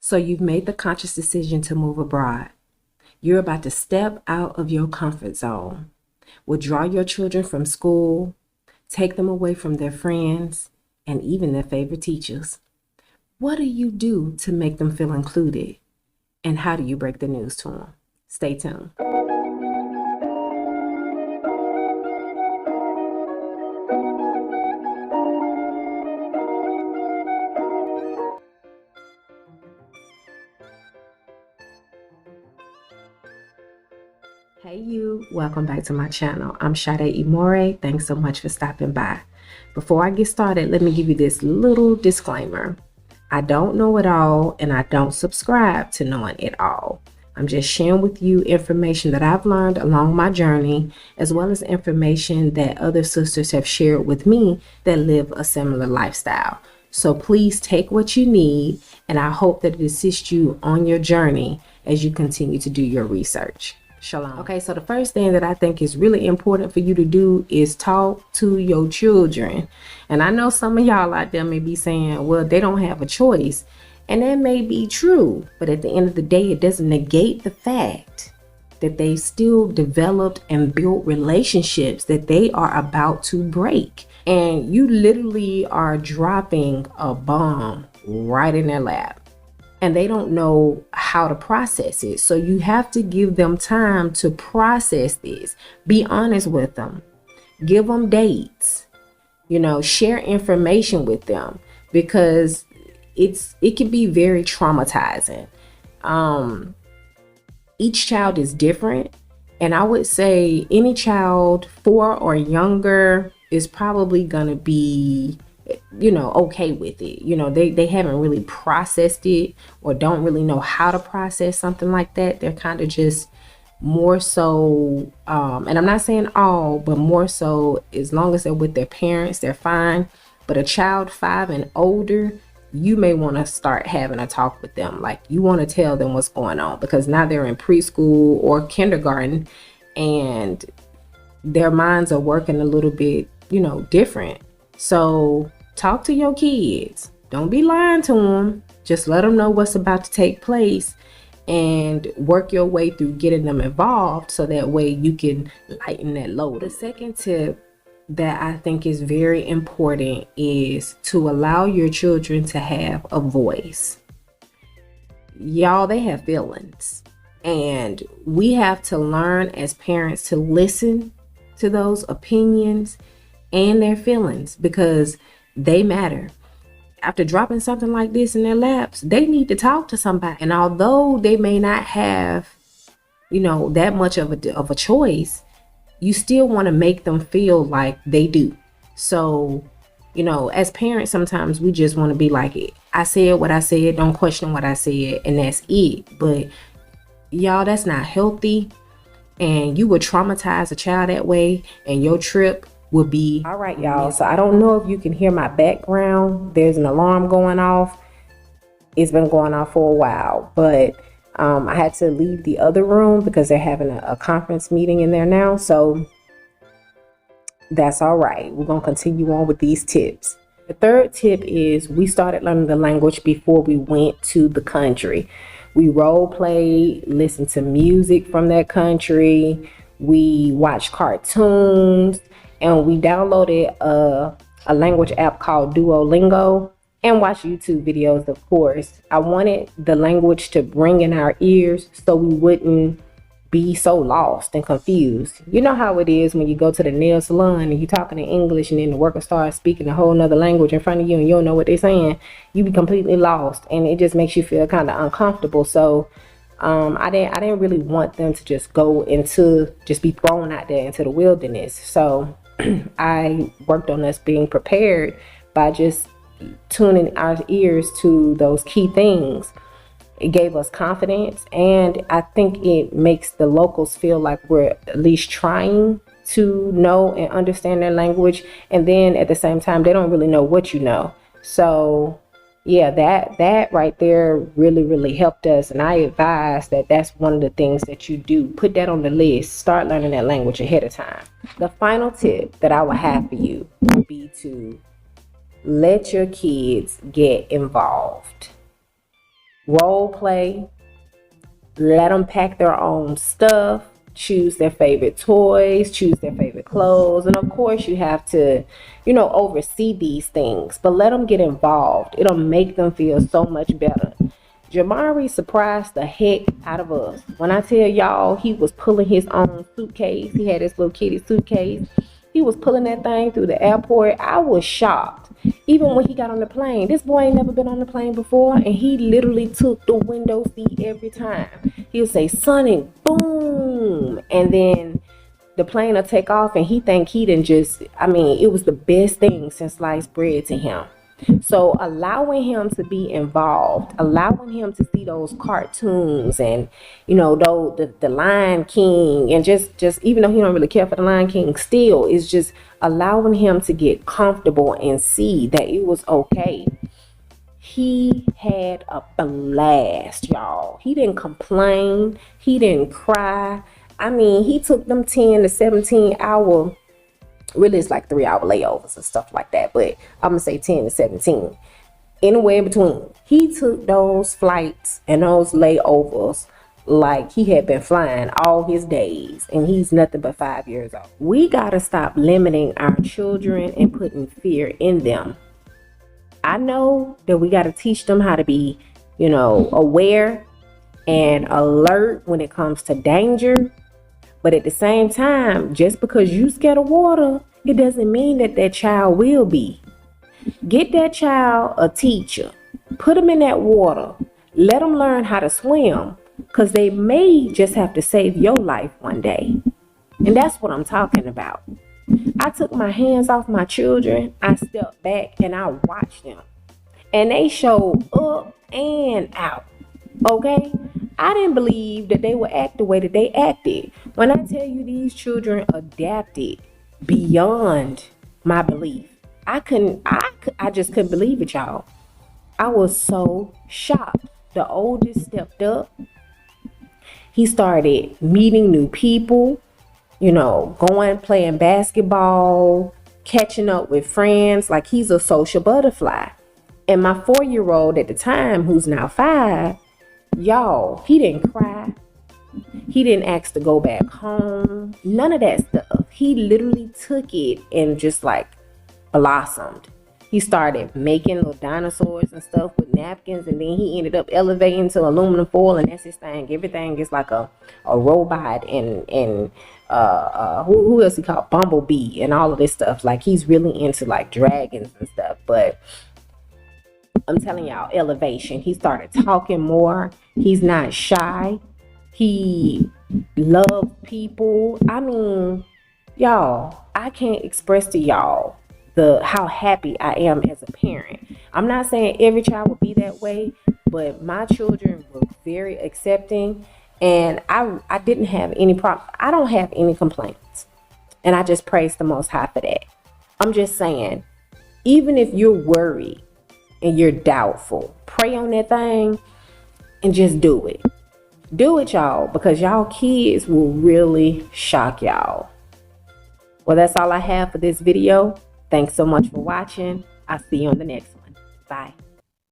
So you've made the conscious decision to move abroad. You're about to step out of your comfort zone. Withdraw your children from school, take them away from their friends, and even their favorite teachers. What do you do to make them feel included? And how do you break the news to them? Stay tuned. Hey you, welcome back to my channel. I'm Sade Imore. Thanks so much for stopping by. Before I get started, let me give you this little disclaimer. I don't know it all and I don't subscribe to knowing it all. I'm just sharing with you information that I've learned along my journey, as well as information that other sisters have shared with me that live a similar lifestyle. So please take what you need, and I hope that it assists you on your journey as you continue to do your research. Shalom. Okay, so the first thing that I think is really important for you to do is talk to your children. And I know some of y'all out there may be saying, well, they don't have a choice. And that may be true. But at the end of the day, it doesn't negate the fact that they still developed and built relationships that they are about to break. And you literally are dropping a bomb right in their lap. And they don't know how to process it. So you have to give them time to process this. Be honest with them. Give them dates. Share information with them, because it can be very traumatizing. Each child is different. And I would say any child 4 or younger is probably gonna be okay with it. They haven't really processed it or don't really know how to process something like that. They're kind of just more so, and I'm not saying all, but more so, as long as they're with their parents, they're fine. But a child 5 and older, you may want to start having a talk with them. Like, you want to tell them what's going on, because now they're in preschool or kindergarten and their minds are working a little bit, different. So talk to your kids. Don't be lying to them. Just let them know what's about to take place and work your way through getting them involved, so that way you can lighten that load. The second tip that I think is very important is to allow your children to have a voice. Y'all, they have feelings, and we have to learn as parents to listen to those opinions and their feelings, because they matter. After dropping something like this in their laps, they need to talk to somebody. And although they may not have, that much of a choice, you still want to make them feel like they do. So, as parents, sometimes we just want to be like, I said what I said, don't question what I said, and that's it. But y'all, that's not healthy. And you would traumatize a child that way, and your trip will be all right, y'all. So I don't know if you can hear my background. There's an alarm going off. It's been going off for a while, but I had to leave the other room because they're having a conference meeting in there now. So that's all right. We're going to continue on with these tips. The third tip is we started learning the language before we went to the country. We role played, listened to music from that country. We watched cartoons. And we downloaded a language app called Duolingo and watched YouTube videos, of course. I wanted the language to bring in our ears so we wouldn't be so lost and confused. You know how it is when you go to the nail salon and you're talking in English, and then the worker starts speaking a whole nother language in front of you and you don't know what they're saying. You be completely lost, and it just makes you feel kind of uncomfortable. So I didn't really want them to just be thrown out there into the wilderness. So I worked on us being prepared by just tuning our ears to those key things. It gave us confidence, and I think it makes the locals feel like we're at least trying to know and understand their language. And then at the same time, they don't really know what you know. So yeah, that right there really helped us. And I advise that that's one of the things that you do. Put that on the list. Start learning that language ahead of time. The final tip that I would have for you would be to let your kids get involved. role play, let them pack their own stuff, choose their favorite toys, choose their favorite clothes. And of course, you have to, oversee these things, but let them get involved. It'll make them feel so much better. Jamari surprised the heck out of us. When I tell y'all, he was pulling his own suitcase. He had his little kitty suitcase. He was pulling that thing through the airport. I was shocked. Even when he got on the plane, this boy ain't never been on the plane before, and he literally took the window seat every time. He would say, "Sonic, boom," and then the plane will take off, and he think he didn't it was the best thing since sliced bread to him. So allowing him to be involved, allowing him to see those cartoons and, though the Lion King, and just even though he don't really care for the Lion King, still is just allowing him to get comfortable and see that it was okay. He had a blast, y'all. He didn't complain. He didn't cry. He took them 10 to 17 hour, really it's like 3 hour layovers and stuff like that, but I'm gonna say 10 to 17, anywhere in between. He took those flights and those layovers like he had been flying all his days, and he's nothing but 5 years old. We gotta stop limiting our children and putting fear in them. I know that we gotta teach them how to be, aware and alert when it comes to danger. But at the same time, just because you scared of water, it doesn't mean that child will be. Get that child a teacher. Put them in that water. Let them learn how to swim, because they may just have to save your life one day. And that's what I'm talking about. I took my hands off my children. I stepped back and I watched them. And they showed up and out. Okay? I didn't believe that they would act the way that they acted. When I tell you these children adapted beyond my belief, I just couldn't believe it, y'all. I was so shocked. The oldest stepped up. He started meeting new people, going, playing basketball, catching up with friends. Like, he's a social butterfly. And my 4-year-old at the time, who's now 5, y'all, he didn't cry. He didn't ask to go back home. None of that stuff. He literally took it and just like blossomed. He started making little dinosaurs and stuff with napkins, and then he ended up elevating to aluminum foil, and that's his thing. Everything is like a robot, and who else he called Bumblebee and all of this stuff. Like, he's really into like dragons and stuff. But I'm telling y'all, elevation. He started talking more. He's not shy. He loves people. Y'all, I can't express to y'all how happy I am as a parent. I'm not saying every child will be that way, but my children were very accepting, and I didn't have any problem. I don't have any complaints, and I just praise the Most High for that. I'm just saying, even if you're worried and you're doubtful, pray on that thing and just do it. Do it, y'all, because y'all kids will really shock y'all. Well, that's all I have for this video. Thanks so much for watching. I'll see you on the next one. Bye.